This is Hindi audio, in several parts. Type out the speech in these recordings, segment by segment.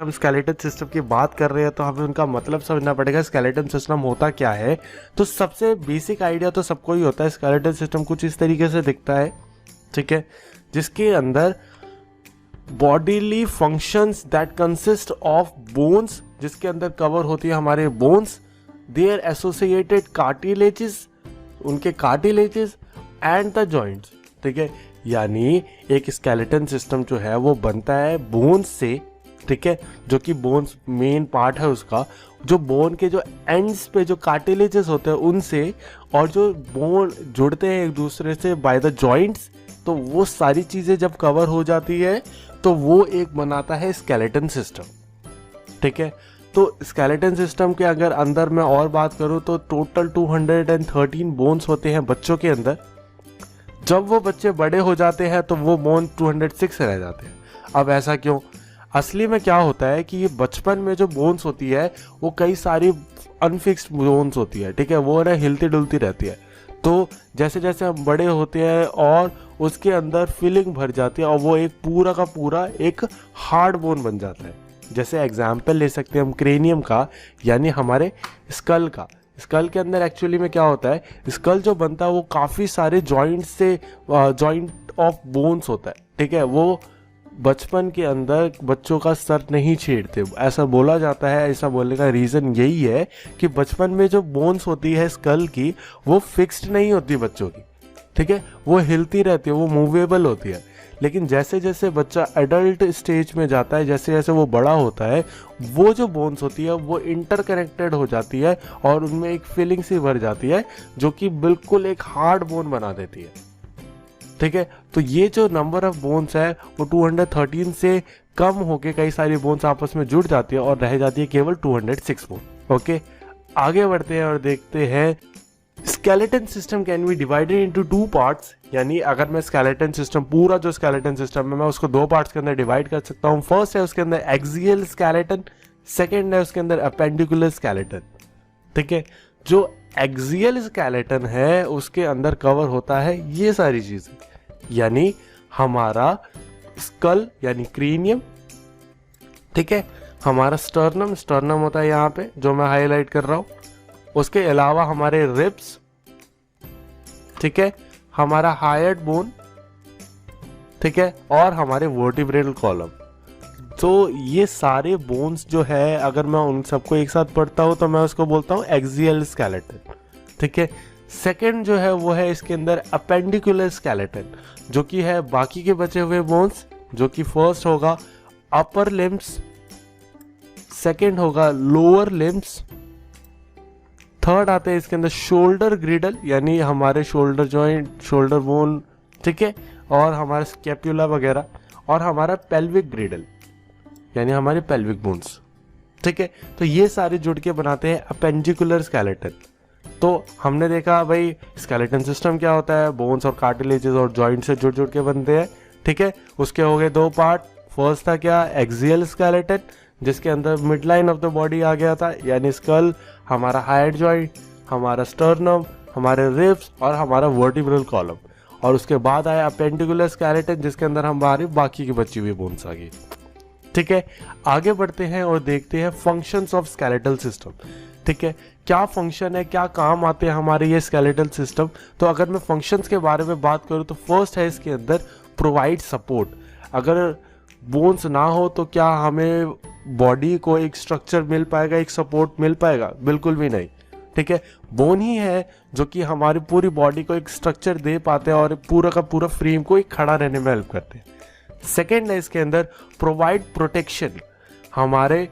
हम स्केलेटन सिस्टम की बात कर रहे हैं तो हमें उनका मतलब समझना पड़ेगा स्केलेटन सिस्टम होता क्या है। तो सबसे बेसिक आइडिया तो सबको ही होता है, स्केलेटन सिस्टम कुछ इस तरीके से दिखता है, ठीक है, जिसके अंदर bodily functions that consist of bones, जिसके अंदर कवर होती है हमारे बोन्स, देयर एसोसिएटेड कार्टिलेजेस, उनके कार्टिलेजेस एंड द जॉइंट्स, ठीक है। यानी एक स्केलेटन सिस्टम जो है वो बनता है बोन्स से, ठीक है, जो कि बोन्स मेन पार्ट है उसका, जो बोन के जो एंड्स पे जो कार्टिलेजेस होते हैं उनसे, और जो बोन जुड़ते हैं एक दूसरे से बाय द जॉइंट्स, तो वो सारी चीज़ें जब कवर हो जाती है तो वो एक बनाता है स्केलेटन सिस्टम, ठीक है। तो स्केलेटन सिस्टम के अगर अंदर मैं और बात करूं तो टोटल 213 बोन्स होते हैं बच्चों के अंदर। जब वो बच्चे बड़े हो जाते हैं तो वो बोन 206 रह जाते हैं। अब ऐसा क्यों? असली में क्या होता है कि ये बचपन में जो बोन्स होती है वो कई सारी अनफिक्स्ड बोन्स होती है, ठीक है, वो ना हिलती डुलती रहती है। तो जैसे जैसे हम बड़े होते हैं और उसके अंदर फीलिंग भर जाती है और वो एक पूरा का पूरा एक हार्ड बोन बन जाता है। जैसे एग्जाम्पल ले सकते हैं हम क्रेनियम का, यानी हमारे स्कल का। स्कल के अंदर एक्चुअली में क्या होता है, स्कल जो बनता है वो काफ़ी सारे जॉइंट से जॉइंट ऑफ बोन्स होता है, ठीक है। वो बचपन के अंदर बच्चों का सर नहीं छेड़ते, ऐसा बोला जाता है। ऐसा बोलने का रीज़न यही है कि बचपन में जो बोन्स होती है स्कल की वो फिक्स्ड नहीं होती बच्चों की, ठीक है, वो हिलती रहती है, वो मूवेबल होती है। लेकिन जैसे जैसे बच्चा एडल्ट स्टेज में जाता है, जैसे जैसे वो बड़ा होता है, वो जो बोन्स होती है वो इंटरकनेक्टेड हो जाती है और उनमें एक फीलिंग सी भर जाती है जो कि बिल्कुल एक हार्ड बोन बना देती है, ठीक है। तो ये जो नंबर ऑफ बोन्स है वो 213 से कम होके कई सारी बोन्स आपस में जुड़ जाती है और रह जाती है केवल 206 बोन। ओके, आगे बढ़ते हैं और देखते हैं skeleton system can be divided into 2 parts. यानी अगर मैं स्केलेटन सिस्टम, पूरा जो स्केलेटन सिस्टम है मैं उसको 2 पार्ट्स के अंदर डिवाइड कर सकता हूँ। फर्स्ट है उसके अंदर एक्सियल स्केलेटन, सेकेंड है उसके अंदर अपेंडिकुलर स्केलेटन, ठीक है। जो एक्सियल स्केलेटन है उसके अंदर कवर होता है ये सारी चीजें, यानी हमारा स्कल यानी क्रेनियम, ठीक है, हमारा स्टर्नम, स्टर्नम होता है यहाँ पे जो मैं हाईलाइट कर रहा हूँ, उसके अलावा हमारे रिब्स, ठीक है, हमारा हायर्ड बोन, ठीक है, और हमारे वर्टिब्रल कॉलम। तो ये सारे बोन्स जो है अगर मैं उन सबको एक साथ पढ़ता हूँ तो मैं उसको बोलता हूँ एक्सियल स्केलेटन, ठीक है। सेकंड जो है वो है इसके अंदर अपेंडिकुलर स्केलेटन, जो कि है बाकी के बचे हुए बोन्स, जो कि फर्स्ट होगा अपर लिम्स, सेकंड होगा लोअर लिम्स, थर्ड आते हैं इसके अंदर शोल्डर ग्रिडल यानी हमारे शोल्डर जॉइंट, शोल्डर बोन, ठीक है, और हमारा स्कैपुला वगैरह, और हमारा पेल्विक ग्रिडल यानी हमारे पेल्विक बोन्स, ठीक है। तो ये सारे जुड़ के बनाते हैं अपेंडिकुलर स्केलेटन। तो हमने देखा भाई स्केलेटन सिस्टम क्या होता है, बोन्स और कार्टिलेजेस और जॉइंट से जुड़ जुड़ के बनते हैं, ठीक है। उसके हो गए 2 पार्ट। फर्स्ट था क्या, एक्सियल स्केलेटन, जिसके अंदर mid line of the body आ गया था, यानी स्कल, हमारा हाइड जॉइंट, हमारा स्टर्नम, हमारे रिब्स और हमारा वर्टिब्रल कॉलम। और उसके बाद आया अपेंडिकुलर स्केलेटन, जिसके अंदर हमारी बाकी की बची हुई बोन्स आ गई, ठीक है। आगे बढ़ते हैं और देखते हैं फंक्शंस ऑफ स्केलेटल सिस्टम, ठीक है, क्या फंक्शन है, क्या काम आते हैं हमारे ये स्केलेटल सिस्टम। तो अगर मैं फंक्शंस के बारे में बात करूँ तो फर्स्ट है इसके अंदर प्रोवाइड सपोर्ट। अगर बोन्स ना हो तो क्या हमें बॉडी को एक स्ट्रक्चर मिल पाएगा, एक सपोर्ट मिल पाएगा? बिल्कुल भी नहीं, ठीक है। बोन ही है जो कि हमारी पूरी बॉडी को एक स्ट्रक्चर दे पाते हैं और पूरा का पूरा फ्रेम को एक खड़ा रहने में हेल्प करते हैं। सेकेंड है इसके अंदर प्रोवाइड प्रोटेक्शन। हमारे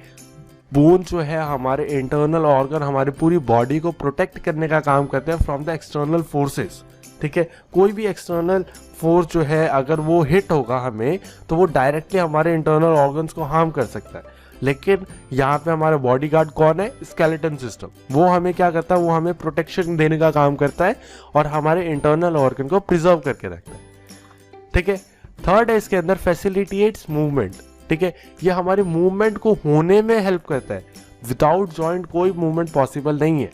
बोन जो है हमारे इंटरनल ऑर्गन हमारी पूरी बॉडी को प्रोटेक्ट करने का काम करते हैं फ्रॉम द एक्सटर्नल फोर्सेस, ठीक है। कोई भी एक्सटर्नल फोर्स जो है अगर वो हिट होगा हमें तो वो डायरेक्टली हमारे इंटरनल ऑर्गन्स को हार्म कर सकता है। लेकिन यहाँ पे हमारा बॉडीगार्ड कौन है? Skeleton system. वो हमें क्या करता है, वो हमें प्रोटेक्शन देने का काम करता है और हमारे इंटरनल ऑर्गन को प्रिजर्व करके रखता है, ठीक है। थर्ड है इसके अंदर फैसिलिटेट्स मूवमेंट, ठीक है। ये हमारे मूवमेंट को होने में हेल्प करता है। विदाउट जॉइंट कोई मूवमेंट पॉसिबल नहीं है,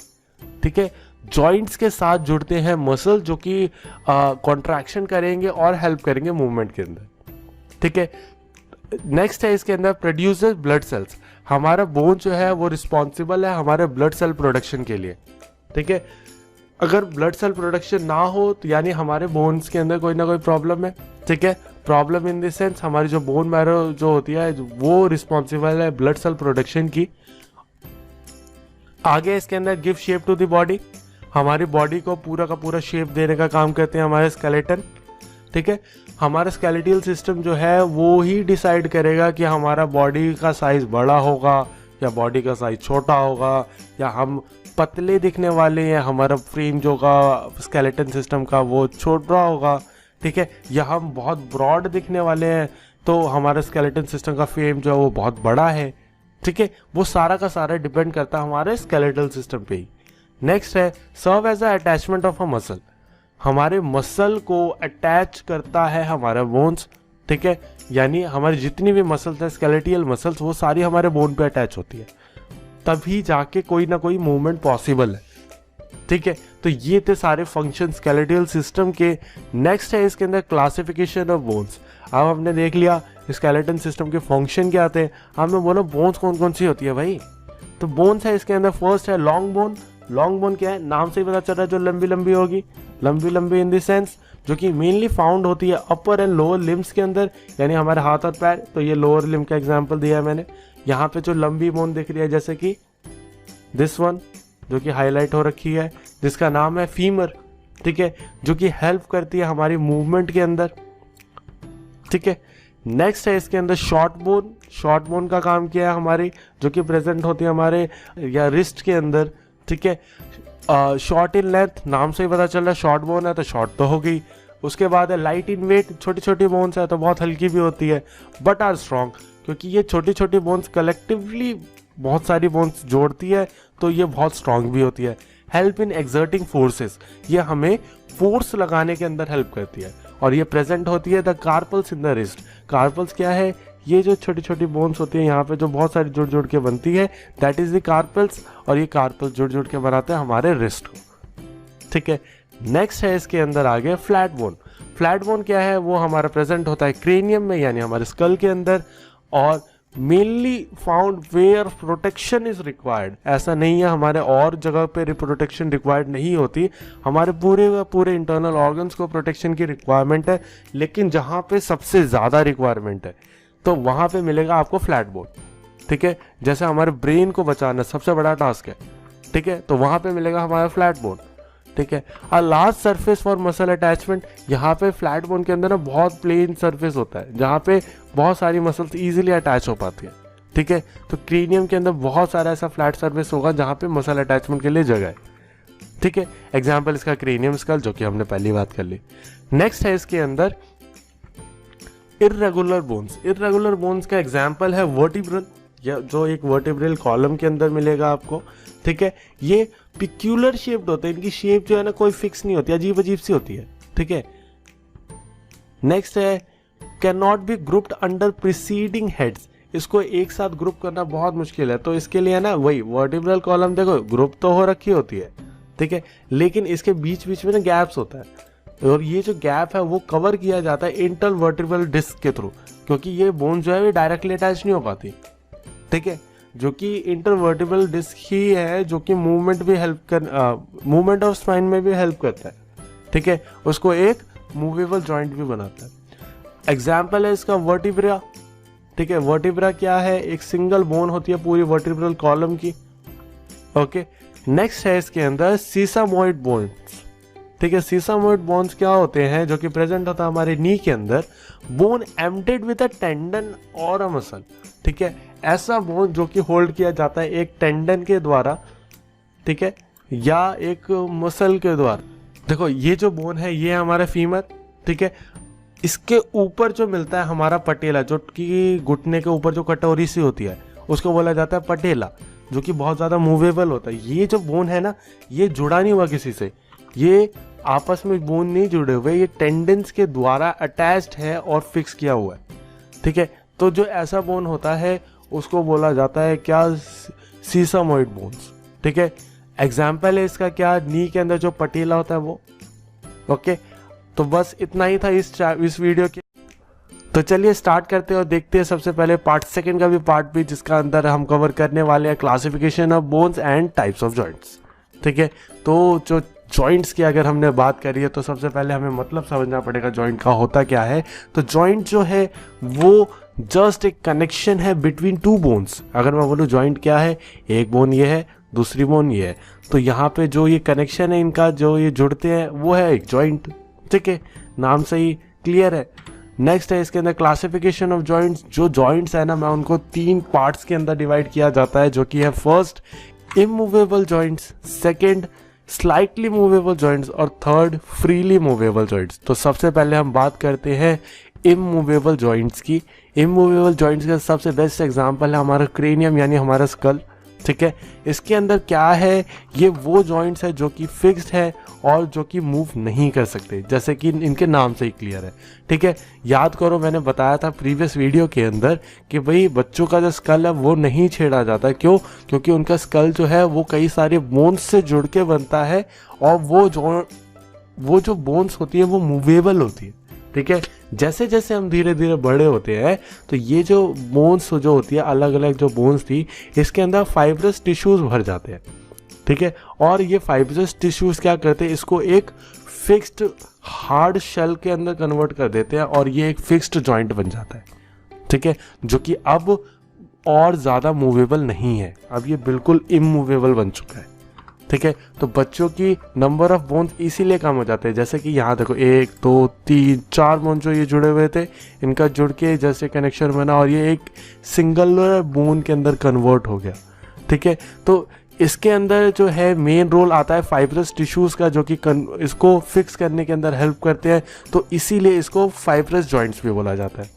ठीक है। जॉइंट्स के साथ जुड़ते हैं मसल जो कि कॉन्ट्रैक्शन करेंगे और हेल्प करेंगे मूवमेंट के अंदर, ठीक है। नेक्स्ट है इसके अंदर प्रोड्यूसर ब्लड सेल्स। हमारा बोन जो है वो रिस्पॉन्सिबल है हमारे ब्लड सेल प्रोडक्शन के लिए, ठीक है। अगर ब्लड सेल प्रोडक्शन ना हो तो यानी हमारे बोन्स के अंदर कोई ना कोई प्रॉब्लम है, ठीक है। प्रॉब्लम इन द सेंस हमारी जो बोन मैरो जो होती है वो रिस्पॉन्सिबल है ब्लड सेल प्रोडक्शन की। आगे इसके अंदर give shape to the body, हमारी बॉडी को पूरा का पूरा शेप देने का काम करते हैं हमारे स्केलेटन, ठीक है। हमारा स्केलेटल सिस्टम जो है वो ही डिसाइड करेगा कि हमारा बॉडी का साइज बड़ा होगा या बॉडी का साइज छोटा होगा, या हम पतले दिखने वाले हैं, हमारा फ्रेम जो का स्केलेटन सिस्टम का वो छोटा होगा, ठीक है, या हम बहुत ब्रॉड दिखने वाले हैं तो हमारा स्केलेटन सिस्टम का फ्रेम जो है वो बहुत बड़ा है, ठीक है। वो सारा का सारा डिपेंड करता है हमारे स्केलेटल सिस्टम पे ही। नेक्स्ट है serve as a attachment of a muscle, हमारे मसल को अटैच करता है हमारा बोन्स, ठीक है। यानी हमारी जितनी भी मसल्स है स्केलेटल मसल्स वो सारी हमारे बोन पे अटैच होती है, तभी जाके कोई ना कोई मूवमेंट पॉसिबल है, ठीक है। तो ये थे सारे फंक्शन स्केलेटल सिस्टम के। नेक्स्ट है इसके अंदर क्लासिफिकेशन ऑफ बोन्स। अब हमने देख लिया स्केलेटन सिस्टम के फंक्शन क्या आते हैं, हमने बोला बोन्स कौन कौन सी होती है भाई। तो बोन्स है इसके अंदर, फर्स्ट है लॉन्ग बोन। लॉन्ग बोन क्या है, नाम से ही पता चल रहा है जो लंबी लंबी होगी, लंबी लंबी इन द सेंस जो कि मेनली फाउंड होती है अपर एंड लोअर लिम्स के अंदर, यानी हमारे हाथ और पैर। तो ये लोअर लिम का एग्जांपल दिया है मैंने। यहाँ पे जो लंबी बोन दिख रही है जैसे कि दिस वन जो कि हाईलाइट हो रखी है, जिसका नाम है फीमर, ठीक है, जो कि हेल्प करती है हमारी मूवमेंट के अंदर, ठीक है। नेक्स्ट है इसके अंदर शॉर्ट बोन। शॉर्ट बोन का काम किया है हमारी, जो कि प्रेजेंट होती है हमारे या रिस्ट के अंदर, ठीक है। शॉर्ट इन लेंथ, नाम से ही पता चल रहा है शॉर्ट बोन है तो शॉर्ट तो हो गई। उसके बाद है लाइट इन वेट, छोटी छोटी बोन्स है तो बहुत हल्की भी होती है, बट आर स्ट्रॉन्ग, क्योंकि ये छोटी छोटी बोन्स कलेक्टिवली बहुत सारी बोन्स जोड़ती है तो ये बहुत स्ट्रॉन्ग भी होती है। हेल्प इन एक्सर्टिंग फोर्सेस, ये हमें फोर्स लगाने के अंदर हेल्प करती है। और ये प्रेजेंट होती है the carpals in the wrist. Carpals क्या है, ये जो छोटी छोटी बोन्स होती है यहाँ पे जो बहुत सारी जुड़ जुड़ के बनती है, दैट इज द कार्पल्स, और ये कार्पल्स जुड़ जुड़ के बनाते हैं हमारे रिस्ट को, ठीक है। नेक्स्ट है इसके अंदर आगे फ्लैट बोन। फ्लैट बोन क्या है, वो हमारा प्रेजेंट होता है क्रेनियम में, यानी हमारे स्कल के अंदर, और mainly found where protection is required. ऐसा नहीं है हमारे और जगह पे प्रोटेक्शन रिक्वायर्ड नहीं होती, हमारे पूरे इंटरनल ऑर्गन्स को प्रोटेक्शन की रिक्वायरमेंट है, लेकिन जहाँ पे सबसे ज़्यादा रिक्वायरमेंट है तो वहाँ पे मिलेगा आपको फ्लैट बोन, ठीक है। जैसे हमारे ब्रेन को बचाना सबसे बड़ा टास्क है, ठीक है, तो वहाँ पे मिलेगा हमारा फ्लैट बोन, ठीक है। A large surface for muscle attachment, यहाँ पे फ्लैट बोन के अंदर ना बहुत प्लेन सरफेस होता है जहाँ पे बहुत सारी मसल्स इजीली अटैच हो पाती है, ठीक है। तो क्रेनियम के अंदर बहुत सारा ऐसा फ्लैट सरफेस होगा जहाँ पे मसल अटैचमेंट के लिए जगह है, ठीक है। एग्जाम्पल इसका क्रेनियम स्कल, जो कि हमने पहली बात कर ली। नेक्स्ट है इसके अंदर इर्रेगुलर बोन्स। इर्रेगुलर बोन्स का एग्जाम्पल है वर्टिब्रल, या जो एक वर्टिब्रल कॉलम के अंदर मिलेगा आपको, ठीक है। ये पिक्यूलर शेप्ड होते हैं, इनकी शेप जो है ना कोई फिक्स नहीं होती, अजीब अजीब सी होती है, ठीक है। नेक्स्ट है can not be grouped under preceding heads. इसको एक साथ ग्रुप करना बहुत मुश्किल है, तो इसके लिए ना वही वर्टिब्रल कॉलम देखो ग्रुप तो हो रखी होती है, ठीक है, लेकिन इसके बीच बीच में ना गैप्स होता है, और ये जो गैप है वो कवर किया जाता है इंटर वर्टिब्रल डिस्क के थ्रू, क्योंकि ये बोन जो है ये डायरेक्टली अटैच नहीं हो पाती, ठीक है। जो कि इंटरवर्टिब्रल डिस्क ही है जो कि मूवमेंट भी हेल्प कर मूवमेंट ऑफ स्पाइन में भी हेल्प करता है, ठीक है, उसको एक मूवेबल जॉइंट भी बनाता है। एग्जाम्पल है इसका वर्टिब्रा, ठीक है। वर्टिब्रा क्या है, एक सिंगल बोन होती है पूरी वर्टिब्रल कॉलम की, ओके। नेक्स्ट है इसके अंदर सीसामोइड बोन्स, ठीक है। सीसामोइड बोन्स क्या होते हैं, जो कि प्रेजेंट होता है हमारे नी के अंदर, bone emptied with a tendon और अ मसल, ठीक है। ऐसा बोन जो कि होल्ड किया जाता है एक टेंडन के द्वारा, ठीक है, या एक मसल के द्वारा। देखो ये जो बोन है ये हमारा फीमर, ठीक है। इसके ऊपर जो मिलता है हमारा पटेला, जो कि घुटने के ऊपर जो कटोरी सी होती है उसको बोला जाता है पटेला, जो कि बहुत ज़्यादा मूवेबल होता है। ये जो बोन है ना ये जुड़ा नहीं हुआ किसी से, ये आपस में बोन नहीं जुड़े हुए, ये टेंडन्स के द्वारा अटैच्ड है और फिक्स किया हुआ है, ठीक है। तो जो ऐसा बोन होता है उसको बोला जाता है क्या, सीसामोइड बोन्स, ठीक है। एग्जाम्पल है इसका क्या, नी के अंदर जो पटेला होता है वो, ओके। तो बस इतना ही था इस वीडियो के। तो चलिए स्टार्ट करते हैं और देखते हैं सबसे पहले पार्ट सेकंड का भी पार्ट भी, जिसका अंदर हम कवर करने वाले हैं classification of bones and types of joints. ठीक है, तो जो जॉइंट्स की अगर हमने बात करी है तो सबसे पहले हमें मतलब समझना पड़ेगा जॉइंट का होता क्या है। तो जॉइंट जो है वो जस्ट एक कनेक्शन है बिटवीन टू बोन्स। अगर मैं बोलूँ जॉइंट क्या है, एक बोन ये है, दूसरी बोन ये है, तो यहाँ पे जो ये कनेक्शन है इनका, जो ये जुड़ते हैं, वो है एक जॉइंट। ठीक है, नाम से ही क्लियर है। नेक्स्ट है इसके अंदर क्लासिफिकेशन ऑफ जॉइंट्स। जो जॉइंट्स है ना, मैं उनको 3 पार्ट्स के अंदर डिवाइड किया जाता है, जो कि है first immovable joints, second slightly movable joints और थर्ड फ्रीली मूवेबल जॉइंट्स। तो सबसे पहले हम बात करते हैं इमूवेबल जॉइंट्स की। इमूवेबल जॉइंट्स का सबसे बेस्ट एग्जांपल है हमारा क्रेनियम यानी हमारा स्कल। ठीक है, इसके अंदर क्या है, ये वो जॉइंट्स है जो कि फिक्स्ड है और जो कि मूव नहीं कर सकते, जैसे कि इनके नाम से ही क्लियर है। ठीक है, याद करो मैंने बताया था प्रीवियस वीडियो के अंदर कि भाई बच्चों का जो स्कल है वो नहीं छेड़ा जाता। क्यों? क्योंकि उनका स्कल जो है वो कई सारे बोन्स से जुड़ के बनता है और वो जो बोन्स होती है वो मूवेबल होती है। ठीक है, जैसे जैसे हम धीरे धीरे बड़े होते हैं तो ये जो बोन्स जो होती है, अलग अलग जो बोन्स थी, इसके अंदर फाइब्रस टिश्यूज भर जाते हैं। ठीक है, और ये फाइब्रस टिश्यूज क्या करते हैं, इसको एक फिक्स्ड हार्ड शेल के अंदर कन्वर्ट कर देते हैं और ये एक फिक्स्ड जॉइंट बन जाता है। ठीक है, जो कि अब और ज़्यादा मूवेबल नहीं है, अब ये बिल्कुल इमूवेबल बन चुका है। ठीक है, तो बच्चों की नंबर ऑफ बोन्स इसीलिए कम हो जाते हैं। जैसे कि यहाँ देखो 1 2 3 4 बोन जो ये जुड़े हुए थे, इनका जुड़ के जैसे कनेक्शन बना और ये एक सिंगल बोन के अंदर कन्वर्ट हो गया। ठीक है, तो इसके अंदर जो है मेन रोल आता है फाइब्रस टिश्यूज का, जो कि इसको फिक्स करने के अंदर हेल्प करते हैं, तो इसीलिए इसको फाइब्रस जॉइंट्स भी बोला जाता है।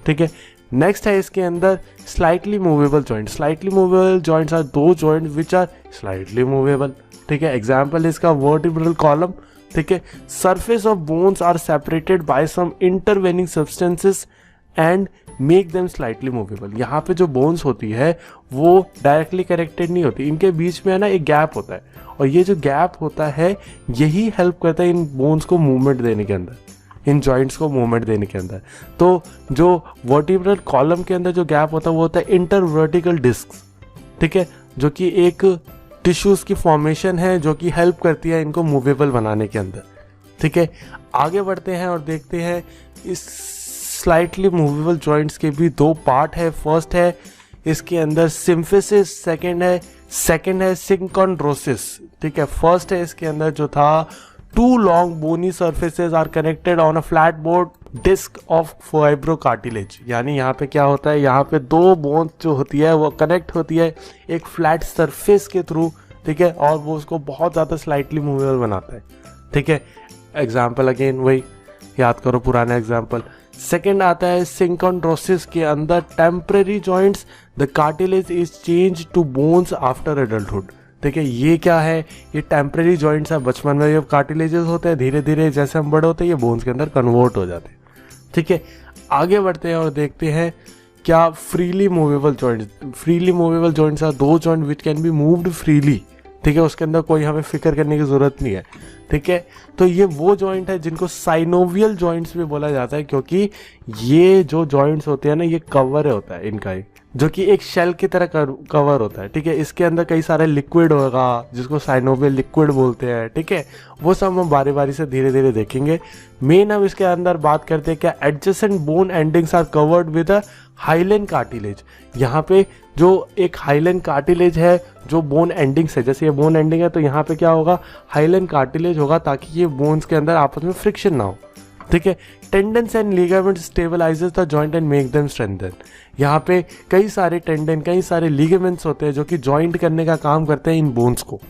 ठीक है, नेक्स्ट है इसके अंदर slightly movable joint. Slightly movable joints are दो joint which are slightly movable. ठीक है, एग्जाम्पल इसका वर्टिब्रल कॉलम। ठीक है, surface of bones are separated by some intervening substances and make them slightly movable. यहाँ पे जो बोन्स होती है वो डायरेक्टली कनेक्टेड नहीं होती, इनके बीच में है ना एक गैप होता है, और ये जो गैप होता है यही हेल्प करता है इन बोन्स को मूवमेंट देने के अंदर, इन जॉइंट्स को मूवमेंट देने के अंदर। तो जो वर्टिब्रल कॉलम के अंदर जो गैप होता है वो होता है इंटरवर्टिकल डिस्क। ठीक है, जो कि एक टिश्यूज की फॉर्मेशन है जो कि हेल्प करती है इनको मूवेबल बनाने के अंदर। ठीक है, आगे बढ़ते हैं और देखते हैं इस स्लाइटली मूवेबल जॉइंट्स के भी 2 पार्ट है। फर्स्ट है इसके अंदर सिम्फिसिस, सेकेंड है सिंकोड्रोसिस। ठीक है, फर्स्ट है इसके अंदर जो था 2 long bony surfaces are connected on a flat board disc of fibrocartilage। यानी यहाँ पे क्या होता है, यहाँ पे 2 बोन्स जो होती है वो कनेक्ट होती है एक फ्लैट सरफेस के थ्रू। ठीक है, और वो उसको बहुत ज़्यादा स्लाइटली मूवेबल बनाता है। ठीक है, एग्जाम्पल अगेन वही याद करो पुराना एग्जाम्पल। सेकेंड आता है सिंकोड्रोसिस के अंदर temporary joints, the cartilage is change to bones after adulthood. ठीक है, ये क्या है, ये टेम्पररी जॉइंट्स है। बचपन में ये कार्टिलेजेस होते हैं, धीरे धीरे जैसे हम बड़े होते हैं ये बोन्स के अंदर कन्वर्ट हो जाते हैं। ठीक है, आगे बढ़ते हैं और देखते हैं क्या freely movable joints. Freely movable joints are 2 joint which can be moved freely. ठीक है, उसके अंदर कोई हमें फिक्र करने की ज़रूरत नहीं है। ठीक है, तो ये वो जॉइंट है जिनको साइनोवियल जॉइंट्स भी बोला जाता है, क्योंकि ये जो जॉइंट्स होते हैं ना ये कवर होता है इनका एक, जो कि एक शेल की तरह कवर होता है। ठीक है, इसके अंदर कई सारे लिक्विड होगा जिसको साइनोवियल लिक्विड बोलते हैं। ठीक है, वो सब हम बारी बारी से धीरे धीरे देखेंगे। मेन हम इसके अंदर बात करते हैं क्या adjacent bone endings are covered with a hyaline cartilage. यहाँ पे जो एक हाइलेन कार्टिलेज है जो बोन एंडिंग्स है, जैसे ये बोन एंडिंग है तो यहाँ पे क्या होगा, हाइलेन कार्टिलेज होगा ताकि ये बोन्स के अंदर आपस में फ्रिक्शन ना हो। ठीक है, tendons and ligament stabilises the joint and make them strengthen. यहाँ पे कई सारे टेंडन, कई सारे लिगामेंट्स होते हैं जो कि जॉइंट करने का काम करते हैं इन बोन्स को।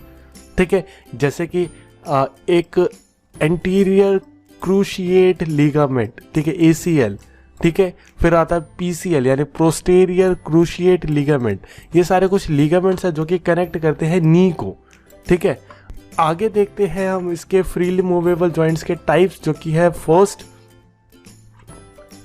ठीक है, जैसे कि एक एंटीरियर क्रूशिएट लिगामेंट, ठीक है, ACL। ठीक है, फिर आता है PCL यानी पोस्टीरियर क्रूशिएट लिगामेंट। ये सारे कुछ लिगामेंट्स हैं जो कि कनेक्ट करते हैं नी को। ठीक है, आगे देखते हैं हम इसके फ्रीली मूवेबल जॉइंट्स के टाइप्स, जो कि है first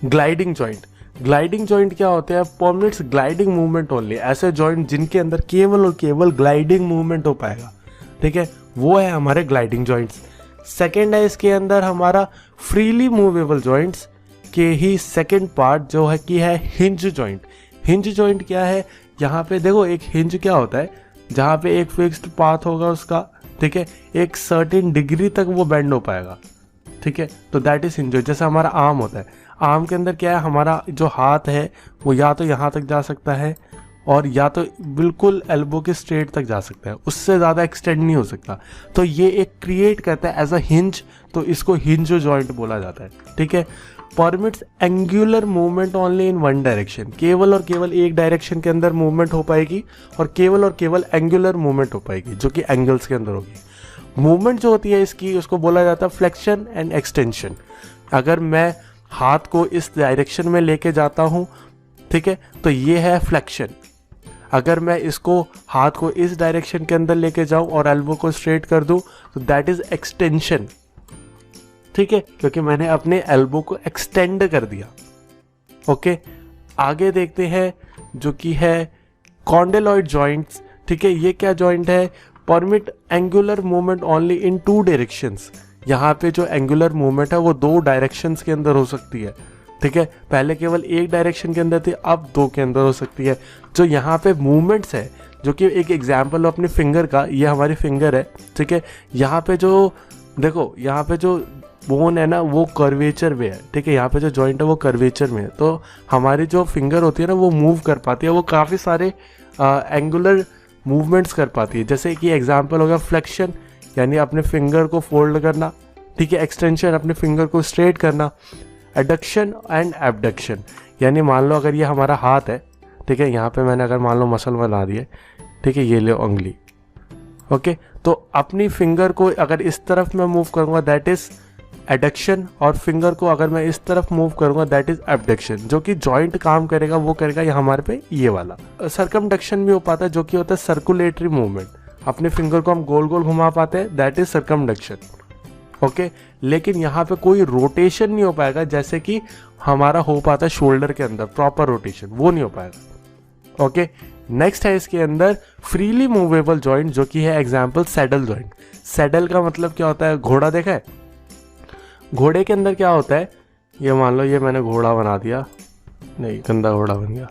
gliding joint. Gliding joint क्या होते हैं, परमिट्स ग्लाइडिंग मूवमेंट ओनली। ऐसे जॉइंट जिनके अंदर केवल और केवल ग्लाइडिंग मूवमेंट हो पाएगा। ठीक है, वो है हमारे ग्लाइडिंग जॉइंट्स। सेकेंड है इसके अंदर हमारा फ्रीली मूवेबल जॉइंट्स। के ही सेकंड पार्ट जो है कि है हिंज जॉइंट। हिंज जॉइंट क्या है, यहाँ पे देखो एक हिंज क्या होता है, जहाँ पे एक फिक्स्ड पाथ होगा उसका, ठीक है, एक सर्टेन डिग्री तक वो बेंड हो पाएगा, ठीक है, तो दैट इज हिंज जॉइंट। जैसे हमारा आर्म होता है, आर्म के अंदर क्या है, हमारा जो हाथ है वो या तो यहाँ तक जा सकता है और या तो बिल्कुल एल्बो के स्ट्रेट तक जा सकता है, उससे ज़्यादा एक्सटेंड नहीं हो सकता। तो ये एक क्रिएट करता है एज अ हिंज, तो इसको हिंज जॉइंट बोला जाता है, ठीक है। Permits angular movement only in one direction, केवल और केवल एक डायरेक्शन के अंदर मूवमेंट हो पाएगी और केवल एंगुलर मूवमेंट हो पाएगी जो कि एंगल्स के अंदर होगी। मूवमेंट जो होती है इसकी, उसको बोला जाता है फ्लेक्शन एंड एक्सटेंशन। अगर मैं हाथ को इस डायरेक्शन में लेके जाता हूँ, ठीक है, तो ये है फ्लेक्शन। अगर मैं इसको हाथ को इस डायरेक्शन के अंदर लेके जाऊं और एल्बो को स्ट्रेट कर दूं तो दैट इज एक्सटेंशन, ठीक है, क्योंकि मैंने अपने एल्बो को एक्सटेंड कर दिया। ओके, आगे देखते हैं जो कि है कॉन्डेलॉइड जॉइंट्स, ठीक है। ये क्या जॉइंट है, permit angular movement only in 2 directions. यहाँ पे जो एंगुलर मूवमेंट है वो 2 डायरेक्शंस के अंदर हो सकती है, ठीक है। पहले केवल एक डायरेक्शन के अंदर थी, अब 2 के अंदर हो सकती है। जो यहाँ पे मूवमेंट्स है, जो कि एक एग्जाम्पल अपने फिंगर का, ये हमारी फिंगर है, ठीक है। यहाँ पे जो देखो, यहाँ पे जो बोन है ना वो कर्वेचर में है, ठीक है, यहाँ पे जो जॉइंट है वो कर्वेचर में है, तो हमारी जो फिंगर होती है ना वो मूव कर पाती है, वो काफ़ी सारे एंगुलर मूवमेंट्स कर पाती है। जैसे कि एग्जाम्पल हो गया फ्लेक्शन, यानी अपने फिंगर को फोल्ड करना, ठीक है। एक्सटेंशन, अपने फिंगर को स्ट्रेट करना। एडक्शन एंड एबडक्शन, यानी मान लो अगर ये हमारा हाथ है, ठीक है, यहाँ पे मैंने अगर मान लो मसल बना दिए, ठीक है, ये ले उंगली, ओके, तो अपनी फिंगर को अगर इस तरफ मैं मूव करूँगा दैट इज एडक्शन, और फिंगर को अगर मैं इस तरफ मूव करूँगा दैट इज एबडक्शन। जो कि जॉइंट काम करेगा वो करेगा ये हमारे पे ये वाला। सर्कमडक्शन भी हो पाता है, जो कि होता है सर्कुलेटरी मूवमेंट, अपने फिंगर को हम गोल गोल घुमा पाते हैं, दैट इज सर्कमडक्शन, ओके। लेकिन यहाँ पे कोई रोटेशन नहीं हो पाएगा जैसे कि हमारा हो पाता है शोल्डर के अंदर, प्रॉपर रोटेशन वो नहीं हो पाएगा, ओके। नेक्स्ट है इसके अंदर फ्रीली मूवेबल जॉइंट, जो कि है एग्जांपल सैडल जॉइंट। सैडल का मतलब क्या होता है, घोड़ा देखा है, घोड़े के अंदर क्या होता है, ये मान लो ये मैंने घोड़ा बना दिया, नहीं गंदा घोड़ा बन गया,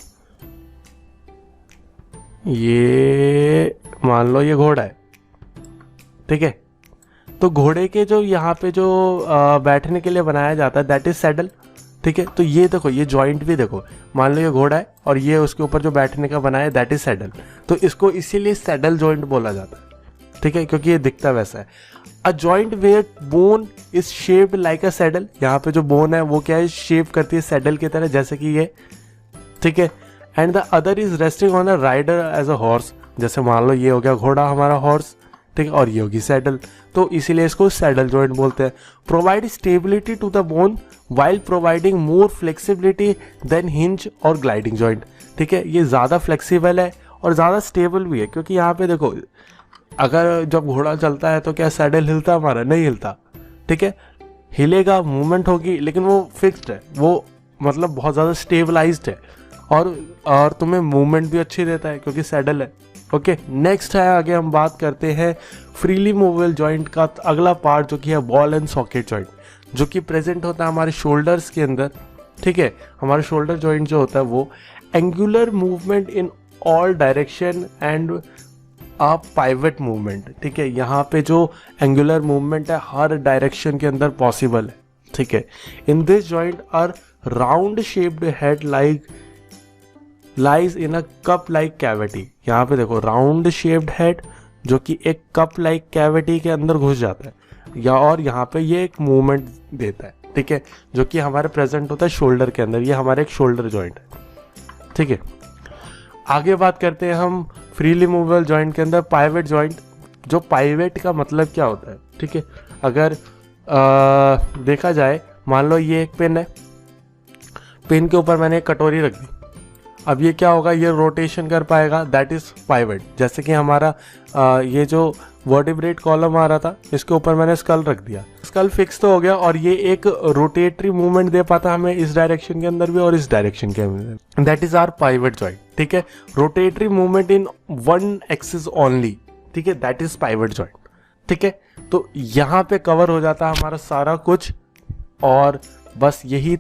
ये मान लो ये घोड़ा है, ठीक है। तो घोड़े के जो यहाँ पे जो बैठने के लिए बनाया जाता है दैट इज सैडल, ठीक है। तो ये देखो, ये जॉइंट भी देखो, मान लो ये घोड़ा है और ये उसके ऊपर जो बैठने का बनाया है दैट इज सैडल, तो इसको इसीलिए सैडल जॉइंट बोला जाता है, ठीक है, क्योंकि ये दिखता वैसा है। A joint where bone is shaped like a saddle, यहाँ पे जो बोन है वो क्या है, शेप करती है सैडल की तरह, जैसे कि ये, ठीक है। And the other is resting on a rider as a horse, जैसे मान लो ये हो गया घोड़ा हमारा हॉर्स, ठीक है, और ये होगी सैडल, तो इसीलिए इसको सैडल जॉइंट बोलते हैं। Provide stability to the bone while providing more flexibility than hinge और ग्लाइडिंग जॉइंट, ठीक है। ये ज़्यादा फ्लेक्सिबल है और ज़्यादा स्टेबल भी है, क्योंकि यहाँ पे देखो अगर जब घोड़ा चलता है तो क्या सैडल हिलता, हमारा नहीं हिलता, ठीक है, हिलेगा, मूवमेंट होगी, लेकिन वो फिक्स्ड है, वो मतलब बहुत ज़्यादा स्टेबलाइज्ड है, और तुम्हें मूवमेंट भी अच्छी देता है क्योंकि सैडल है, ओके। नेक्स्ट है, आगे हम बात करते हैं फ्रीली मूवेबल जॉइंट का अगला पार्ट, जो कि है बॉल एंड सॉकेट जॉइंट, जो कि प्रेजेंट होता है हमारे शोल्डर्स के अंदर, ठीक है। हमारा शोल्डर जॉइंट जो होता है वो angular movement in all direction and a pivot movement, ठीक है। यहाँ पे जो एंगुलर मूवमेंट है हर डायरेक्शन के अंदर पॉसिबल है, ठीक है। In this joint are round shaped head lies in a cup like cavity, यहाँ पे देखो राउंड शेप्ड हेड जो कि एक कप लाइक कैविटी के अंदर घुस जाता है, या और यहाँ पे ये एक मूवमेंट देता है, ठीक है, जो कि हमारे प्रेजेंट होता है शोल्डर के अंदर, ये हमारा एक शोल्डर जॉइंट है, ठीक है। आगे बात करते हैं हम फ्रीली मूवेबल जॉइंट के अंदर पाइवट जॉइंट। जो पाइवट का मतलब क्या होता है, ठीक है, अगर देखा जाए, मान लो ये एक पेन है, पेन के ऊपर मैंने एक कटोरी रख दी, अब ये क्या होगा, ये रोटेशन कर पाएगा, दैट इज पाइवट। जैसे कि हमारा ये जो वर्टिब्रेट कॉलम आ रहा था, इसके ऊपर मैंने स्कल रख दिया, स्कल फिक्स तो हो गया, और ये एक रोटेटरी मूवमेंट दे पाता हमें इस डायरेक्शन के अंदर भी और इस डायरेक्शन के अंदर, that is our pivot joint, ठीक है। Rotatory movement in one axis only, ठीक है, दैट इज पाइवट जॉइंट, ठीक है। तो यहाँ पे कवर हो जाता है हमारा सारा कुछ, और बस यही